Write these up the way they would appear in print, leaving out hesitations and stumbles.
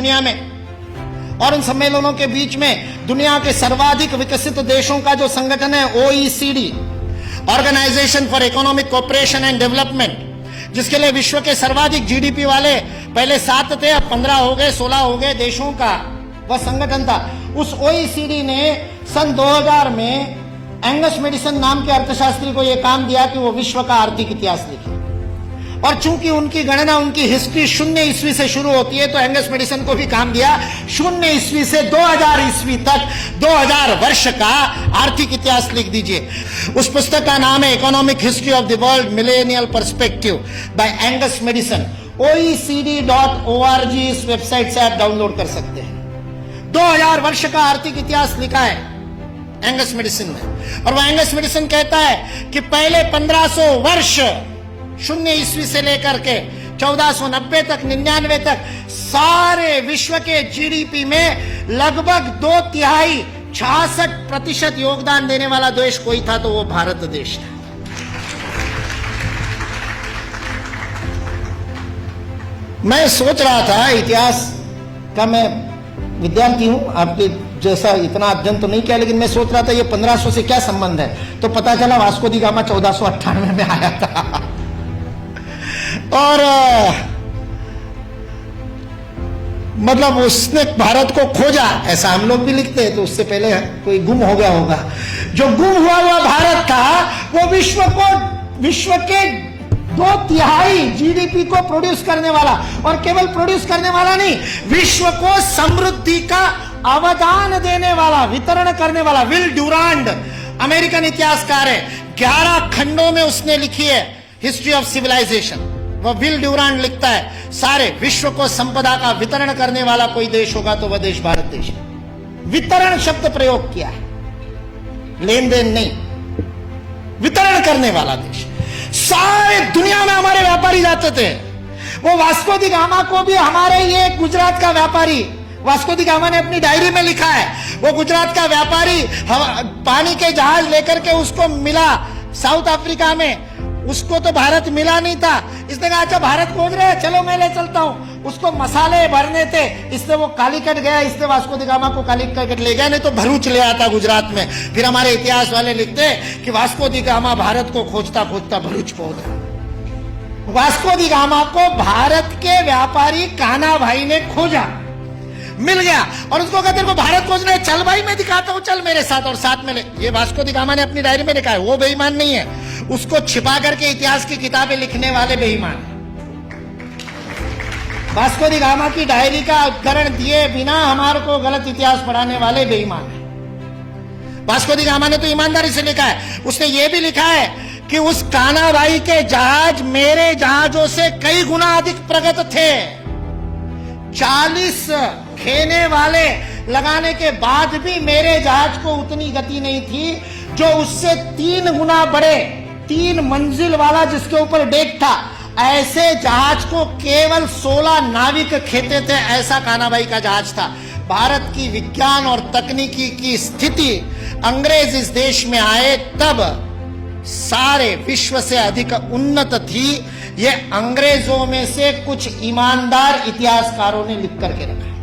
दुनिया में। और उन सम्मेलनों के बीच में दुनिया के सर्वाधिक विकसित देशों का जो संगठन है OECD, organisation for economic cooperation and development, जिसके लिए विश्व के सर्वाधिक जीडीपी वाले पहले 7 थे, अब 15 हो गए, 16 हो गए देशों का वह संगठन था। उस OECD ने सन 2000 में एंगस मैडिसन नाम के अर्थशास्त्री को यह काम दिया कि वो विश्व का आर्थिक इतिहास लिखे। और चूंकि उनकी गणना, उनकी हिस्ट्री 0 ईस्वी से शुरू होती है, तो एंगस मैडिसन को भी काम दिया 0 ईस्वी से 2000 ईस्वी तक 2000 वर्ष का आर्थिक इतिहास लिख दीजिए। उस पुस्तक का नाम है economic history of the world millennial perspective by Angus Maddison. OECD.org इस वेबसाइट से आप डाउनलोड कर सकते हैं। 2000 वर्ष का आर्थिक इतिहास लिखा है एंगस मैडिसन ने। और वह एंगस मैडिसन कहता है कि पहले 1500 वर्ष 0 ईस्वी से लेकर के 1490 तक, 99 तक सारे विश्व के जीडीपी में लगभग 2/3 66% योगदान देने वाला देश कोई था तो वो भारत देश था। मैं सोच रहा था, इतिहास का मैं विद्यार्थी हूं, आपके जैसा इतना अध्ययन तो नहीं किया, लेकिन मैं सोच रहा था ये 1500 से क्या संबंध है। तो पता चला वास्को दी गामा 1498 में आया था। और मतलब उसने भारत को खोजा, ऐसा हम लोग भी लिखते हैं, तो उससे पहले कोई गुम हो गया होगा। जो गुम हुआ भारत था वो विश्व के 2/3 जीडीपी को प्रोड्यूस करने वाला, और केवल प्रोड्यूस करने वाला नहीं, विश्व को समृद्धि का अवदान देने वाला, वितरण करने वाला। विल ड्यूरांड अमेरिकन इतिहासकार है, 11 खंडों में उसने लिखी है हिस्ट्री ऑफ सिविलाइजेशन। वह विल ड्यूरांड लिखता है सारे विश्व को संपदा का वितरण करने वाला कोई देश होगा तो वह देश भारत देश है। वितरण शब्द प्रयोग किया है, लेन देन नहीं, वितरण करने वाला देश। सारे दुनिया में हमारे व्यापारी जाते थे। वो वास्को दी गामा को भी हमारे ये गुजरात का व्यापारी, वास्को दी गामा ने अपनी डायरी में लिखा है, वो गुजरात का व्यापारी पानी के जहाज लेकर के उसको मिला साउथ अफ्रीका में। उसको तो भारत मिला नहीं था, इसने कहा अच्छा भारत खोज रहे हैं, चलो मैं ले चलता हूं। उसको मसाले भरने थे, इससे वो कालीकट गया, इससे वास्को दी गामा को कालीकट ले गया, नहीं तो भरूच ले आता गुजरात में। फिर हमारे इतिहास वाले लिखते कि वास्को दी गामा भारत को खोजता खोजता भरूच पहुंच गया। वास्को दी गामा को भारत के व्यापारी कान्हा भाई ने खोजा, मिल गया, और उसको कहते हैं भारत खोजना है, चल भाई मैं दिखाता हूं, चल मेरे साथ, और साथ में ले। ये वास्को दी गामा ने अपनी डायरी में लिखा है, वो बेईमान नहीं है, उसको छिपा करके इतिहास की किताबें लिखने वाले बेईमान। वास्को दी गामा की डायरी का उद्धरण दिए बिना हमारे को गलत इतिहास पढ़ाने वाले बेईमान है। वास्को दी गामा ने तो ईमानदारी से लिखा है, उसने ये भी लिखा है कि उस कान्हा भाई के जहाज मेरे जहाजों से कई गुना अधिक प्रगत थे। 40 खेने वाले लगाने के बाद भी मेरे जहाज को उतनी गति नहीं थी जो उससे 3 गुना बड़े, 3 मंजिल वाला जिसके ऊपर डेक था, ऐसे जहाज को केवल 16 नाविक खेते थे। ऐसा कान्हा भाई का जहाज था। भारत की विज्ञान और तकनीकी की स्थिति अंग्रेज इस देश में आए तब सारे विश्व से अधिक उन्नत थी। ये अंग्रेजों में से कुछ ईमानदार इतिहासकारों ने लिख करके रखा।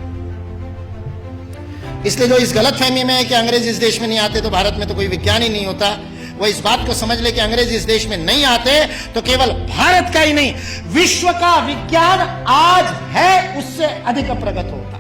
इसलिए जो इस गलत फहमी में है कि अंग्रेज इस देश में नहीं आते तो भारत में तो कोई विज्ञान ही नहीं होता, वो इस बात को समझ ले कि अंग्रेज इस देश में नहीं आते तो केवल भारत का ही नहीं, विश्व का विज्ञान आज है उससे अधिक प्रगत होता।